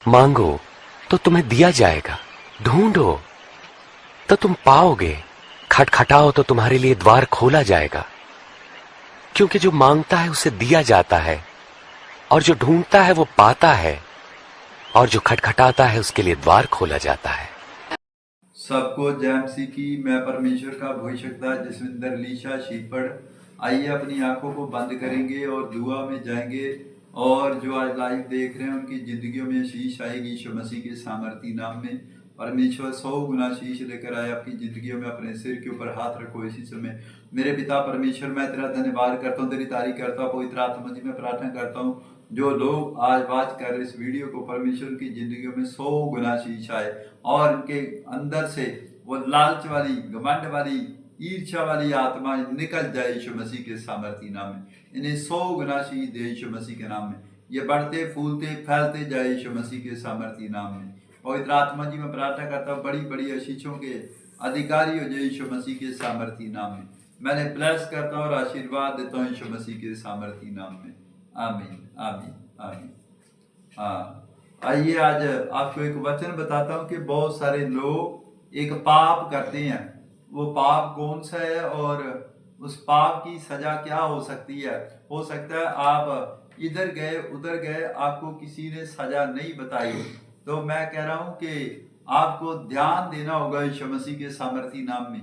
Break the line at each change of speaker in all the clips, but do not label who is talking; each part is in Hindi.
मांगो तो तुम्हें दिया जाएगा, ढूंढो तो तुम पाओगे, खटखटाओ तो तुम्हारे लिए द्वार खोला जाएगा। क्योंकि जो मांगता है उसे दिया जाता है, और जो ढूंढता है वो पाता है, और जो खटखटाता है उसके लिए द्वार खोला जाता है।
सबको जय मसीह की। मैं परमेश्वर का भविष्यवक्ता जसविंदर लीशा शीपड़। आइए अपनी आंखों को बंद करेंगे और दुआ में जाएंगे, और जो आज लाइव देख रहे हैं उनकी जिंदगियों में शीश आएगी यीशु मसीह के सामर्थी नाम में। परमेश्वर 100 गुना शीश लेकर आए आपकी जिंदगियों में। अपने सिर के ऊपर हाथ रखो इसी समय। मेरे पिता परमेश्वर, मैं तेरा धन्यवाद करता हूँ, तेरी तारीफ करता हूँ। पवित्र आत्मा जी मैं प्रार्थना करता हूँ जो लोग आज बात कर रहे इस वीडियो को, परमेश्वर की जिंदगियों में 100 गुना शीश आए, और उनके अंदर से वो लालच वाली, घमंड वाली, ईर्ष्या वाली आत्मा निकल जाए यीशु मसीह के सामर्थी नाम में। इन्हें 100 गुना शीश दे यीशु मसीह के नाम में। ये बढ़ते फूलते फैलते जाए यीशु मसीह के सामर्थी नाम में। पवित्र आत्मा जी मैं प्रार्थना करता हूँ, बड़ी बड़ी आशीषों के अधिकारी हो जाए यीशु मसीह के सामर्थी नाम में। मैंने ब्लेस करता हूँ और आशीर्वाद देता हूँ यीशु मसीह के सामर्थी नाम में। आमीन आमीन आमीन। हाँ, आइए आज आपको एक वचन बताता हूँ कि बहुत सारे लोग एक पाप करते हैं। वो पाप कौन सा है और उस पाप की सजा क्या हो सकती है। हो सकता है आप इधर गए उधर गए, आपको किसी ने सजा नहीं बताई, तो मैं कह रहा हूँ कि आपको ध्यान देना होगा यीशु मसीह के सामर्थी नाम में।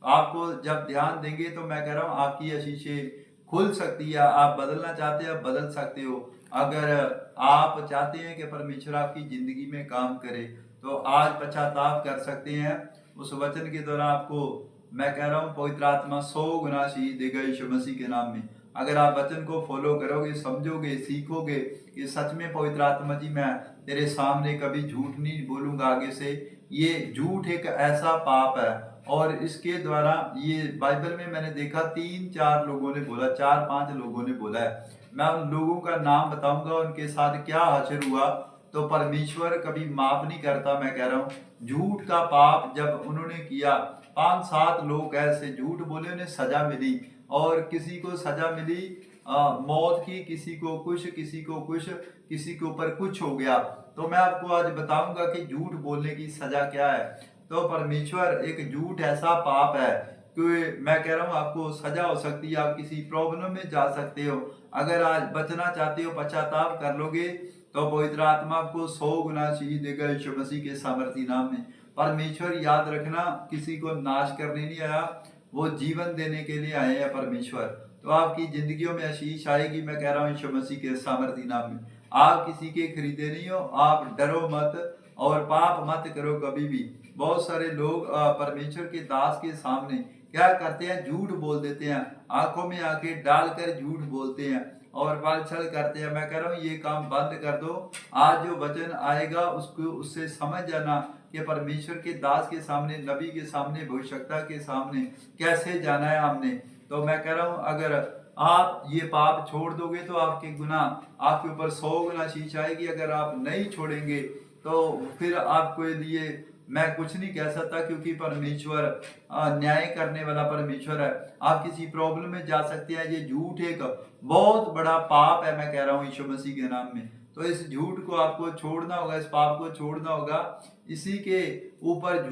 आपको जब ध्यान देंगे तो मैं कह रहा हूँ आपकी आशीषें खुल सकती है। आप बदलना चाहते हैं, बदल सकते हो। अगर आप चाहते हैं कि परमेश्वर आपकी जिंदगी में काम करे, तो आज पश्चाताप कर सकते हैं। उस वचन के द्वारा आपको मैं कह रहा हूँ पवित्र आत्मा 100 गुना शीश देगा यीशु मसीह के नाम में। अगर आप वचन को फॉलो करोगे, समझोगे, सीखोगे कि सच में पवित्र आत्मा जी मैं तेरे सामने कभी झूठ नहीं बोलूंगा आगे से। ये झूठ एक ऐसा पाप है, और इसके द्वारा ये बाइबल में मैंने देखा 3-4 लोगों ने बोला, 4-5 लोगों ने बोला है। मैं उन लोगों का नाम बताऊंगा, उनके साथ क्या हासिल हुआ। तो परमेश्वर कभी माफ नहीं करता। मैं कह रहा हूँ झूठ का पाप जब उन्होंने किया, 5-7 लोग ऐसे झूठ बोले, उन्हें सजा मिली, और किसी को सजा मिली मौत की, किसी को कुछ, किसी को कुछ, किसी के ऊपर कुछ हो गया। तो मैं आपको आज बताऊंगा कि झूठ बोलने की सजा क्या है। तो परमेश्वर, एक झूठ ऐसा पाप है कि मैं कह रहा हूँ आपको सजा हो सकती है, आप किसी प्रॉब्लम में जा सकते हो। अगर आज बचना चाहते हो, पश्चाताप कर लोगे, तो पवित्र आत्मा आपको 100 गुना शीश देगा यीशु मसीह के सामर्थी नाम में। परमेश्वर, याद रखना, किसी को नाश करने नहीं आया, वो जीवन देने के लिए आए हैं परमेश्वर। तो आपकी जिंदगियों में आशीष आएगी, मैं कह रहा हूँ यीशु मसीह के सामर्थी नाम में। आप किसी के खरीदे नहीं हो, आप डरो मत और पाप मत करो कभी भी। बहुत सारे लोग परमेश्वर के दास के सामने क्या करते हैं, झूठ बोल देते हैं, आंखों में आंखें डालकर झूठ बोलते हैं और बालछल करते हैं। मैं कह रहा हूँ ये काम बंद कर दो। आज जो वचन आएगा उसको, उससे समझ जाना कि परमेश्वर के दास के सामने, नबी के सामने, भविष्यवक्ता के सामने कैसे जाना है हमने। तो मैं कह रहा हूँ अगर आप ये पाप छोड़ दोगे तो आपके गुनाह आपके ऊपर 100 गुना शीश आएगी। अगर आप नहीं छोड़ेंगे तो फिर आपके लिए मैं कुछ नहीं कह सकता, क्योंकि परमेश्वर न्याय करने वाला परमेश्वर है। आप किसी प्रॉब्लम में जा सकते हैं। ये झूठ एक बहुत बड़ा पाप है, मैं कह रहा हूँ यीशु मसीह के नाम में। तो इस झूठ को आपको छोड़ना होगा, इस पाप को छोड़ना होगा। इसी के ऊपर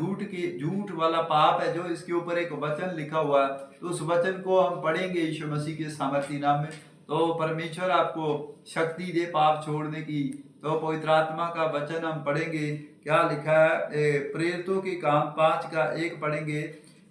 झूठ वाला पाप है जो इसके ऊपर एक वचन लिखा हुआ है, तो उस वचन को हम पढ़ेंगे यीशु मसीह के सामर्थी नाम में। तो परमेश्वर आपको शक्ति दे पाप छोड़ने की। तो पवित्र आत्मा का वचन हम पढ़ेंगे। क्या लिखा है, प्रेरितों के काम 5:1 पढ़ेंगे।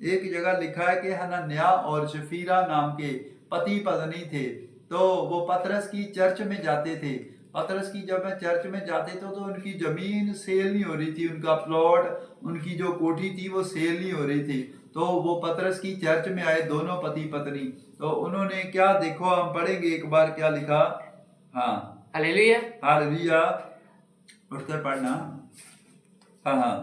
एक जगह लिखा है कि हनन्याह और शफीरा नाम के पति पत्नी थे। तो वो पतरस की चर्च में जाते थे। पतरस की जब मैं चर्च में जाते थे तो उनकी जमीन सेल नहीं हो रही थी, उनका प्लॉट, उनकी जो कोठी थी वो सेल नहीं हो रही थी। तो वो पतरस की चर्च में आए, दोनों पति पत्नी। तो उन्होंने क्या, देखो हम पढ़ेंगे एक बार क्या लिखा। हाँ,
हालेलुया
हालेलुया, उठकर पढ़ना। हाँ हाँ।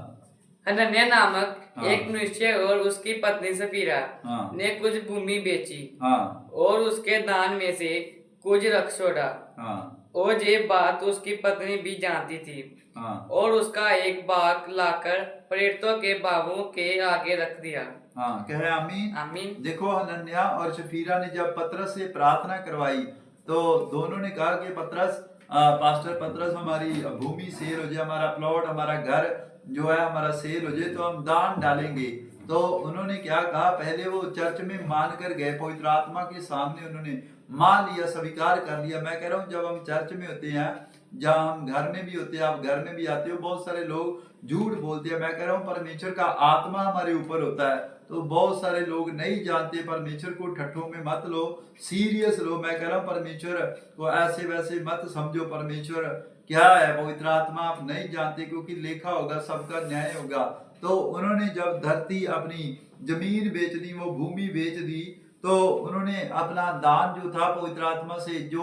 हनन्याह नामक
हाँ।
एक मनुष्य और उसकी पत्नी सफीरा
हाँ।
ने कुछ भूमि बेची
हाँ।
और उसके दान में से कुछ रख छोड़ा।
हाँ।
और ये बात उसकी पत्नी भी जानती थी।
हाँ।
और उसका एक बाग लाकर प्रेरितों के बाबुओं के आगे रख दिया।
हाँ, कहे आमीन
आमीन।
देखो, हनन्याह और शफीरा ने जब पतरस से प्रार्थना करवाई, तो दोनों ने कहा कि पतरस, पास्टर पतरस हमारी भूमि सेल हो जाए, हमारा प्लॉट, हमारा घर जो है हमारा सेल हो जाए तो हम दान डालेंगे। तो उन्होंने क्या कहा, पहले वो चर्च में मान कर गए, पवित्र आत्मा के सामने उन्होंने मान लिया, स्वीकार कर लिया। मैं कह रहा हूँ जब हम चर्च में होते हैं, जहाँ हम घर में भी होते हैं, आप घर में भी आते हो, बहुत सारे लोग झूठ बोलते हैं। मैं कह रहा हूँ परमेश्वर का आत्मा हमारे ऊपर होता है, तो बहुत सारे लोग नहीं जानते। परमेश्वर को ठट्ठों में मत लो, सीरियस लो। मैं कह रहा हूँ परमेश्वर को ऐसे वैसे मत समझो। परमेश्वर क्या है, पवित्र आत्मा आप नहीं जानते, क्योंकि लेखा होगा, सबका न्याय होगा। तो उन्होंने जब धरती अपनी जमीन बेच दी, वो भूमि बेच दी, तो उन्होंने अपना दान जो था पवित्र आत्मा से जो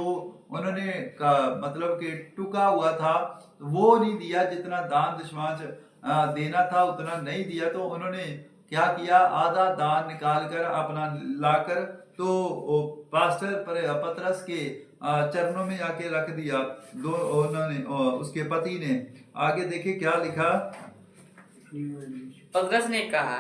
उन्होंने मतलब कि टुका हुआ था वो नहीं दिया, जितना दान दशमांश देना था उतना नहीं दिया। तो उन्होंने क्या किया, आधा दान निकाल कर अपना लाकर तो पास्टर पतरस के चरणों में आके रख दिया। दो उन्होंने उसके पति ने आगे देखे क्या लिखा।
पतरस ने कहा,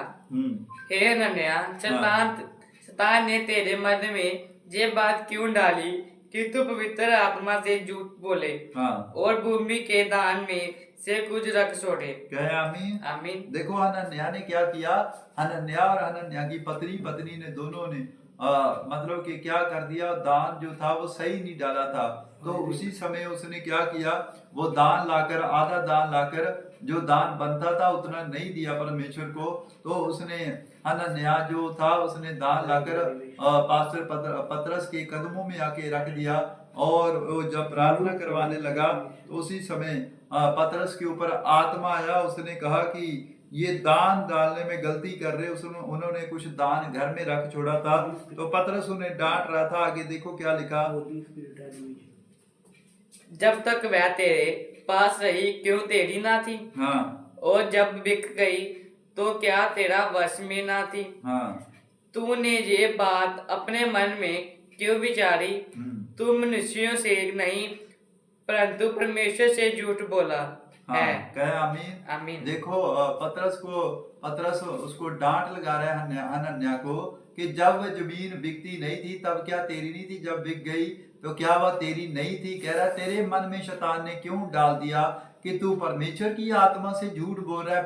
हे हनन्याह, शैतान ने तेरे मन में ये बात क्यों डाली कि तू पवित्र आत्मा से झूठ बोले और भूमि के दान में से कुछ रख छोड़े।
कहे आमीन।
आमीन।
देखो हनन्याह ने क्या किया, हनन्याह और हनन्याह की पत्नी ने दोनों ने मतलब कि क्या कर दिया, दान जो था वो सही नहीं डाला था। तो उसी समय उसने क्या किया, वो दान लाकर, आधा दान लाकर, जो दान बनता था उतना नहीं दिया परमेश्वर को। तो उसने हनन्याह जो था उसने दान लाकर पास्टर पतरस के कदमों में आके रख दिया। और वो जब प्रार्थना करवाने लगा तो उसी समय पतरस के ऊपर आत्मा आया। उसने कहा कि ये दान डालने में गलती कर रहे, उन्होंने कुछ दान घर में रख छोड़ा था। तो पतरस उन्हें डांट रहा था। आगे देखो क्या लिखा,
जब तक वह तेरे पास रही क्यों तेरी ना थी? और जब बिक गई तो क्या तेरा वश में ना थी? तूने ये बात अपने मन में क्यों विचारी? तू मनुष्यों से नहीं परंतु परमेश्वर से झूठ बोला है।
कहे आमीन।
आमीन।
देखो पतरस उसको डांट लगा रहा है हनन्याह को कि जब वह जमीन बिकती नहीं थी तब क्या तेरी नहीं थी, जब बिक गई तो क्या वह तेरी नहीं थी? कह रहा तेरे मन में शैतान ने क्यों डाल दिया कि तू परमेश्वर की आत्मा से झूठ बोल रहा है।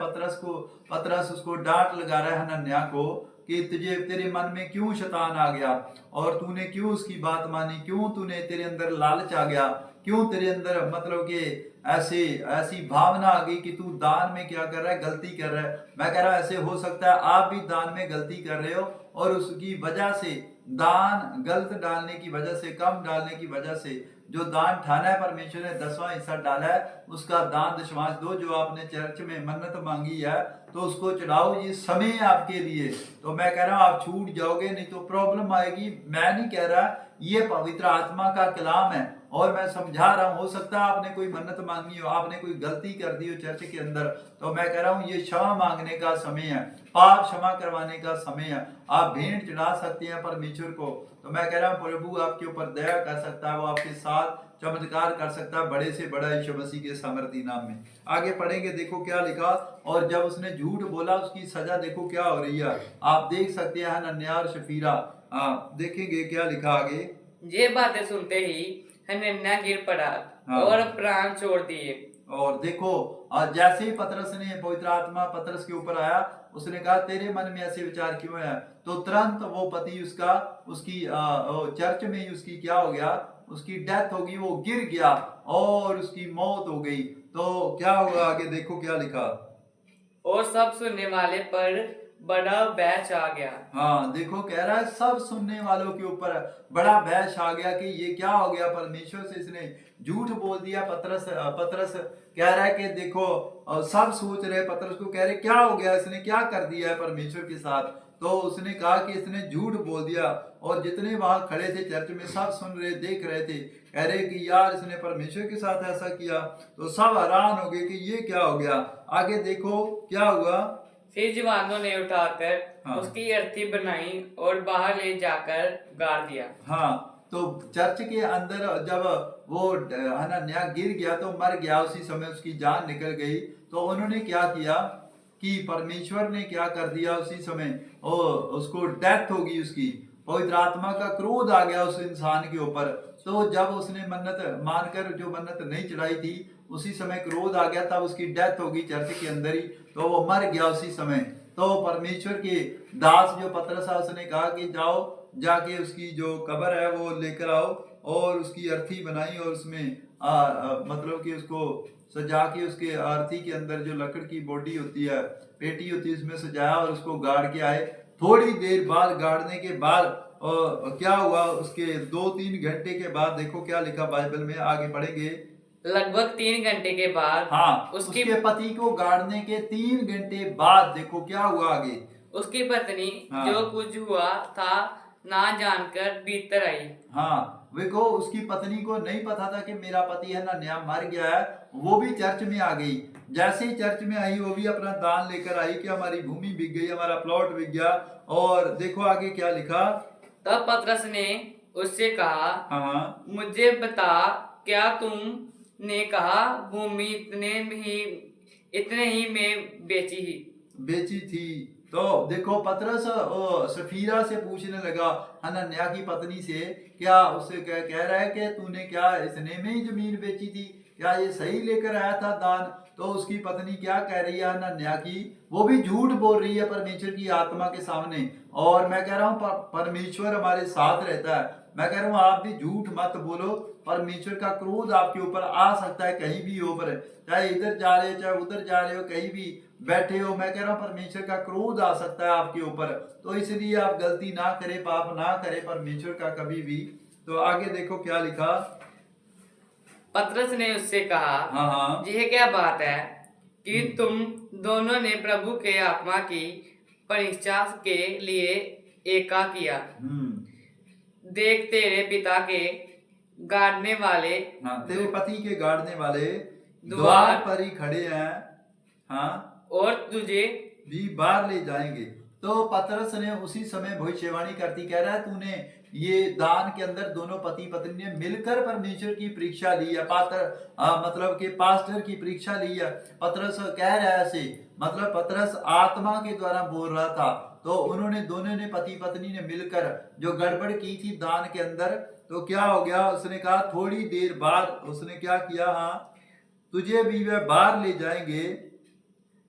पतरस उसको डांट लगा रहा है हनन्याह को कि तेरे मन में क्यों शैतान आ गया और तूने क्यों उसकी बात मानी, क्यों तूने तेरे अंदर लालच आ गया, क्यों तेरे अंदर मतलब कि ऐसी भावना आ गई कि तू दान में क्या कर रहा है, गलती कर रहा है। मैं कह रहा हूं ऐसे हो सकता है आप भी दान में गलती कर रहे हो और उसकी वजह से, दान गलत डालने की वजह से, कम डालने की वजह से, जो दान ठाना है परमेश्वर ने 10वां हिस्सा डाला है उसका दान दशमांश दो। जो आपने चर्च में मन्नत मांगी है तो उसको चढ़ाओ, ये समय है आपके लिए। तो मैं कह रहा हूं आप छूट जाओगे, नहीं तो प्रॉब्लम आएगी। मैं नहीं कह रहा, ये पवित्र आत्मा का कलाम है और मैं समझा रहा हूं। हो सकता है आपने कोई मन्नत मांगी हो, आपने कोई गलती कर दी हो चर्च के अंदर, तो मैं कह रहा हूं ये क्षमा मांगने का समय है, पाप क्षमा करवाने का समय है। आप भेंट चढ़ा सकते हैं परमेश्वर को। तो मैं कह रहा हूं प्रभु आपके ऊपर दया कर सकता है, वो आपके साथ चमत्कार कर सकता है, बड़े से बड़ा यीशु मसीह के सामर्थी नाम में। आगे पढ़ेंगे, देखो क्या लिखा। और जब उसने झूठ बोला उसकी सजा देखो क्या हो रही है। आप देख सकते हैं हनन्याह और शफीरा, देखेंगे क्या लिखा आगे।
ये बातें सुनते ही हनन्याह गिर पड़ा और प्राण छोड़ दिए। और
देखो जैसे ही पतरस ने, पवित्र आत्मा पतरस के ऊपर आया, उसने कहा तेरे मन में ऐसे विचार क्यों है? तो तुरंत वो पति उसकी चर्च में ही उसकी क्या हो गया, उसकी डेथ होगी, वो गिर गया और उसकी मौत हो गई। तो क्या होगा आगे देखो क्या लिखा।
और सब सुनने वाले पर बड़ा बैच आ गया।
देखो कह रहा है सब सुनने वालों के ऊपर बड़ा बैच आ गया कि ये क्या हो गया, परमेश्वर से इसने झूठ बोल दिया। पतरस कह रहा है कि देखो सब सोच रहे, पतरस को कह रहे क्या हो गया, इसने क्या कर दिया है परमेश्वर के साथ। तो उसने कहा कि इसने झूठ बोल दिया। और जितने वहां खड़े थे चर्च में सब सुन रहे, देख रहे थे, कह रहे कि यार इसने परमेश्वर के साथ ऐसा किया। तो सब हैरान हो गए कि ये क्या हो गया। आगे देखो क्या हुआ।
फिर जवानों ने उठाकर उसकी अर्थी बनाई और बाहर ले जाकर गाड़ दिया।
तो चर्च के अंदर जब वो हनन्याह गिर गया तो मर गया, उसी समय उसकी जान निकल गई। तो उन्होंने क्या किया कि परमेश्वर ने क्या कर दिया, उसी समय उसको डेथ होगी, उसकी पवित्र आत्मा का क्रोध आ गया उस इंसान के ऊपर। तो जब उसने मन्नत मानकर जो मन्नत नहीं चढ़ाई थी उसी समय क्रोध आ गया, तब उसकी डेथ होगी चर्च के अंदर ही, तो वो मर गया उसी समय। तो परमेश्वर के दास जो पतरस है उसने कहा कि जाओ जाके उसकी जो कब्र है वो लेकर आओ, और उसकी अर्थी बनाई और उसमें मतलब कि उसको सजा के उसके अर्थी के अंदर जो लकड़ की बॉडी होती है, पेटी होती है, उसमें सजाया और उसको गाड़ के आए। थोड़ी देर बाद गाड़ने के बाद क्या हुआ, उसके 2-3 घंटे के बाद देखो क्या लिखा बाइबल में, आगे पढ़ेंगे।
लगभग 3 घंटे के बाद
हाँ, उसके पति को गाड़ने के 3 घंटे बाद देखो क्या हुआ आगे।
उसकी पत्नी जो कुछ हुआ था ना जानकर भीतर आई।
हाँ, देखो उसकी पत्नी को नहीं पता था कि मेरा पति है ना नया मर गया है, वो भी चर्च में आ गई। जैसे ही चर्च में आई वो भी अपना दान लेकर आई कि हमारी भूमि बिक गई, हमारा प्लॉट बिक गया। और देखो आगे क्या लिखा।
तब पतरस ने उससे कहा, मुझे बता क्या तुमने कहा भूमि इतने ही में बेची थी। तो देखो पतरस सफीरा से पूछने लगा, हनन्याह की पत्नी से, क्या उससे कह रहा है कि तूने क्या इतने में ही जमीन बेची थी, क्या ये सही लेकर आया था दान। तो उसकी पत्नी क्या कह रही है हनन्याह की, वो भी झूठ बोल रही है परमेश्वर की आत्मा के सामने। और मैं कह रहा हूँ परमेश्वर हमारे साथ रहता है। मैं कह रहा हूँ आप भी झूठ मत बोलो, परमेश्वर का क्रोध आपके ऊपर आ सकता है कहीं भी ऊपर, चाहे इधर जा रहे हो चाहे उधर जा रहे हो, कहीं भी बैठे हो, मैं कह रहा हूँ परमेश्वर का क्रोध आ सकता है आपके ऊपर। तो इसलिए आप गलती ना करें, पाप ना करें परमेश्वर का कभी भी। तो आगे देखो क्या लिखा। पतरस ने उससे कहा, यह क्या बात है कि तुम दोनों ने प्रभु के आत्मा की परीक्षा के लिए एका किया। देख तेरे पिता के गाड़ने वाले,
तेरे पति के गाड़ने वाले द्वार पर ही खड़े हैं,
और तुझे
भी बाहर ले जाएंगे। तो पतरस ने उसी समय भविष्यवाणी करती कह रहा है, तूने ये दान के अंदर दोनों पति पत्नी ने मिलकर परमेश्वर की परीक्षा ली है, मतलब कि पास्टर की परीक्षा ली है। पतरस कह रहा है ऐसे, मतलब पतरस आत्मा के द्वारा बोल रहा था। तो उन्होंने दोनों ने पति पत्नी ने मिलकर जो गड़बड़ की थी दान के अंदर, तो क्या हो गया, उसने कहा थोड़ी देर बाद उसने क्या किया, तुझे भी वह बाहर ले जाएंगे।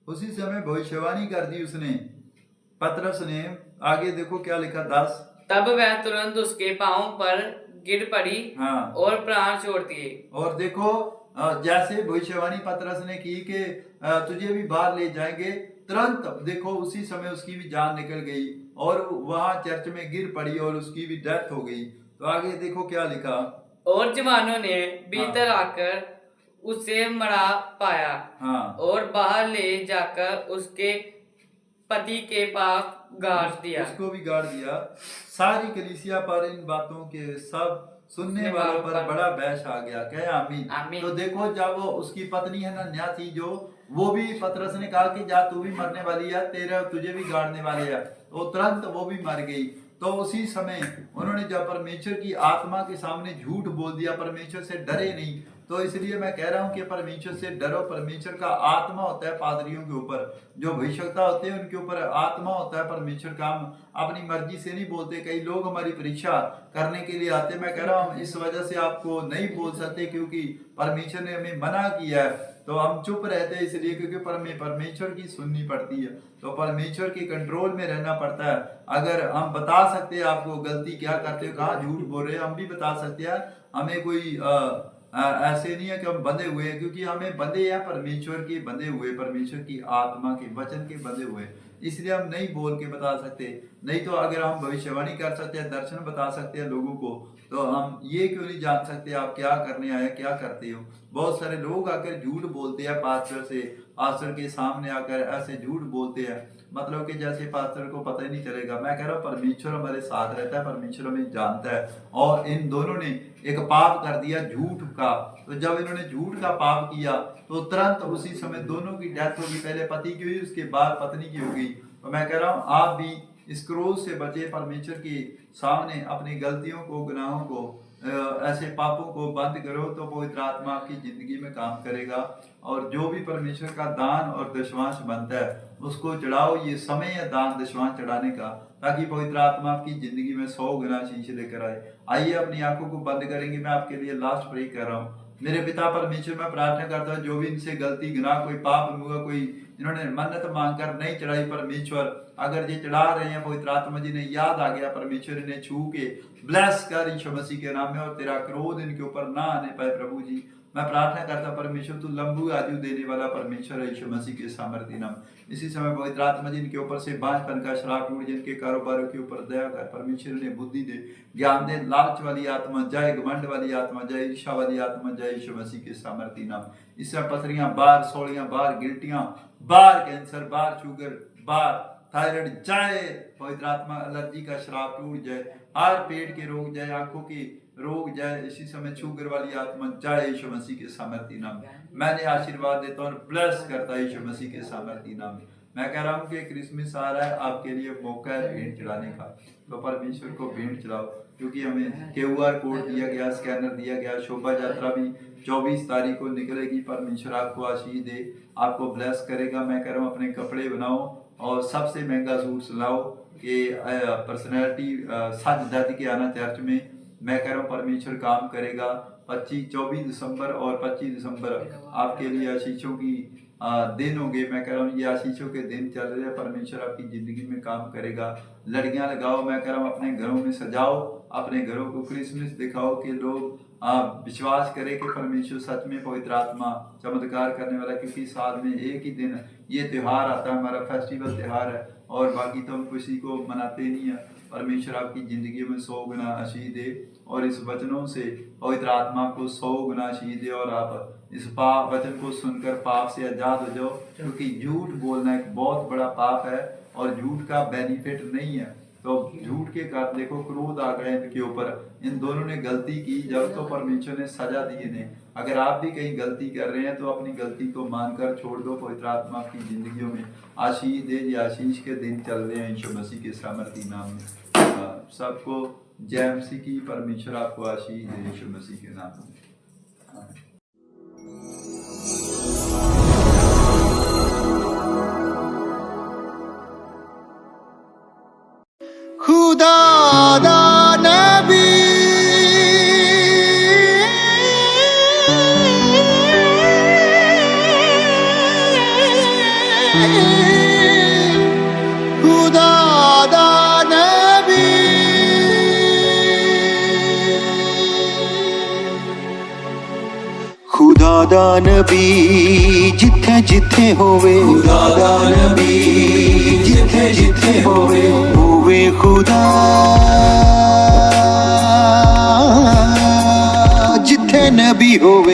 उसी समय भविष्यवाणी कर दी उसने पतरस ने। आगे देखो क्या लिखा 10।
तब वह तुरंत उसके पांव पर गिर पड़ी और प्राण छोड़ दिए। और
देखो जैसे भविष्यवाणी पतरस ने की कि तुझे भी बाहर ले जाएंगे, तुरंत देखो उसी समय उसकी भी जान निकल गई और वहां चर्च में गिर पड़ी और उसकी भी डेथ हो गई। तो आगे देखो क्या लिखा।
और जवानों ने भीतर आकर उसे मरा पाया और बाहर ले जाकर उसके पति के पास गाड़ दिया,
उसको भी गाड़ दिया। सारी कलीसिया पर इन बातों के सब सुनने वालों पर बड़ा बहस आ गया। क्या आमीन। तो देखो जब उसकी पत्नी है ना न्या थी जो, वो भी पतरस ने कहा कि जा तू भी मरने वाली है, तुझे भी गाड़ने वाले है, तो तुरंत वो भी मर गई। तो उसी समय उन्होंने जब परमेश्वर की आत्मा के सामने झूठ बोल दिया, परमेश्वर से डरे नहीं। तो इसलिए मैं कह रहा हूं कि परमेश्वर से डरो। परमेश्वर का आत्मा होता है पादरियों के ऊपर, जो भविष्यवक्ता होते हैं उनके ऊपर आत्मा होता है परमेश्वर का। हम अपनी मर्जी से नहीं बोलते। कई लोग हमारी परीक्षा करने के लिए आते। मैं कह रहा हूं इस वजह से आपको नहीं बोल सकते क्योंकि परमेश्वर ने हमें मना किया है, तो हम चुप रहते हैं इसलिए क्योंकि परमेश्वर की सुननी पड़ती है। तो परमेश्वर के कंट्रोल में रहना पड़ता है। अगर हम बता सकते हैं आपको गलती क्या करते हो, कहाँ झूठ बोल रहे हैं, हम भी बता सकते हैं। हमें कोई ऐसे नहीं है कि हम बंधे हुए हैं, क्योंकि हमें बंधे हैं परमेश्वर के बंधे हुए, परमेश्वर की आत्मा के वचन के बंधे हुए, इसलिए हम नहीं बोल के बता सकते। नहीं तो अगर हम भविष्यवाणी कर सकते हैं, दर्शन बता सकते हैं लोगों को, तो हम ये क्यों नहीं जान सकते आप क्या करने आए, क्या करते हो। बहुत सारे लोग आकर झूठ बोलते हैं पास्टर के सामने आकर ऐसे झूठ बोलते हैं, मतलब कि जैसे पास्टर को पता ही नहीं चलेगा। मैं कह रहा हूँ परमेश्वर हमारे साथ रहता है, परमेश्वर हमें जानता है। और इन दोनों ने एक पाप कर दिया झूठ का। तो जब इन्होंने झूठ का पाप किया तो तुरंत उसी समय दोनों की डेथ होगी। पहले पति की हुई, उसके बाद पत्नी की हो गई। तो मैं कह रहा हूँ आप भी इस क्रोध से बचे, परमेश्वर के सामने अपनी गलतियों को, गुनाहों को ऐसे पापों को बंद करो तो पवित्र आत्मा आपकी जिंदगी में काम करेगा। और जो भी परमेश्वर का दान और दशवांश बनता है उसको चढ़ाओ। ये समय है दान दशवांश चढ़ाने का, ताकि पवित्र आत्मा आपकी जिंदगी में 100 गुना आशीष लेकर आए। आइए अपनी आंखों को बंद करेंगे। मैं आपके लिए लास्ट प्रे कर रहा हूँ। मेरे पिता परमेश्वर, मैं प्रार्थना करता हूँ जो भी इनसे गलती गुनाह कोई पाप हुआ, कोई इन्होंने मन्नत मांगकर नहीं चढ़ाई परमेश्वर, अगर ये चढ़ा रहे हैं पवित्र आत्मा जी ने याद आ गया परमेश्वर, इन्हें छू के ब्लेस कर यीशु मसीह के नाम में, और तेरा क्रोध इनके ऊपर ना आने पाए प्रभु जी। मैं प्रार्थना करता परमेश्वर तू लंबू आयु देने वाला परमेश्वर है यीशु मसीह के सामर्थ्य नाम। इसी समय पवित्र आत्मा जी इनके ऊपर से बांझपन का श्राप टूट, जिनके कारोबारों के ऊपर दया कर परमेश्वर ने बुद्धि दे, ज्ञान दे। लालच वाली आत्मा जाए, घमंड वाली आत्मा जाए, ईर्ष्या वाली आत्मा जाए यीशु मसीह के सामर्थ्य नाम। इससे पथरियां बाहर, सोलियां बाहर, गिल्टियां बाहर, कैंसर बाहर, शुगर बाहर, थायराइड जाए पवित्र आत्मा। एलर्जी का श्राप टूट जाए, हर पेट के रोग जाए, आंखों के रोग जाए। इसी समय शुगर वाली आत्मा जाए यीशु मसीह के सामर्थ्य नाम। मैंने आशीर्वाद देता हूँ और ब्लेस करता है यीशु मसीह के सामर्थ्य नाम। मैं कह रहा हूँ कि क्रिसमस आ रहा है, आपके लिए मौका है भेंट चढ़ाने का, तो परमेश्वर को भेंट चढ़ाओ, क्योंकि हमें QR कोड दिया गया, स्कैनर दिया गया। शोभा यात्रा भी 24 तारीख को निकलेगी। परमेश्वर आपको आशीष दे, आपको ब्लेस करेगा। मैं कह रहा हूँ अपने कपड़े बनाओ और सबसे महंगा सूट सिलाओ कि पर्सनैलिटी सच दर्द के आना चर्च में। मैं कह रहा हूँ परमेश्वर काम करेगा। 24 दिसंबर और 25 दिसंबर आपके लिए आशीषों की दिन होंगे। मैं कह रहा हूँ ये आशीषों के दिन चल रहे हैं। परमेश्वर आपकी जिंदगी में काम करेगा। लड़ियां लगाओ, मैं कह रहा हूँ अपने घरों में सजाओ, अपने घरों को क्रिसमस दिखाओ कि लोग विश्वास करें कि परमेश्वर सच में पवित्र आत्मा चमत्कार करने वाला, क्योंकि साल में एक ही दिन ये त्यौहार आता है, हमारा फेस्टिवल त्यौहार है, और बाकी तो हम किसी को मनाते नहीं है। परमेश्वर आपकी जिंदगी में 100 गुना आशीष दे, और इस वचनों से पवित्र आत्मा को 100 गुना आशीष दे, और आप इस पाप वचन को सुनकर पाप से आजाद हो जाओ, क्योंकि झूठ बोलना एक बहुत बड़ा पाप है और झूठ का बेनिफिट नहीं है। तो झूठ के कारण देखो क्रोध आ गया इनके ऊपर, इन दोनों ने गलती की जब तो परमेश्वर ने सजा दी इन्हें। अगर आप भी कहीं गलती कर रहे हैं तो अपनी गलती को मानकर छोड़ दो। पवित्र आत्मा आपकी जिंदगियों में आशीष दे। ये आशीष के दिन चल रहे हैं यीशु मसीह के सामर्थ्य नाम में। सबको जय मसीह की। परमेश्वर आपको आशीष दे यीशु मसीह के नाम में।
खुदा दा नबी खुदा दा नबी खुदा दा नबी जिथे जिथे होवे, खुदा दा नबी जिथे जिथे होवे, होवे खुदा जिथे नबी होवे।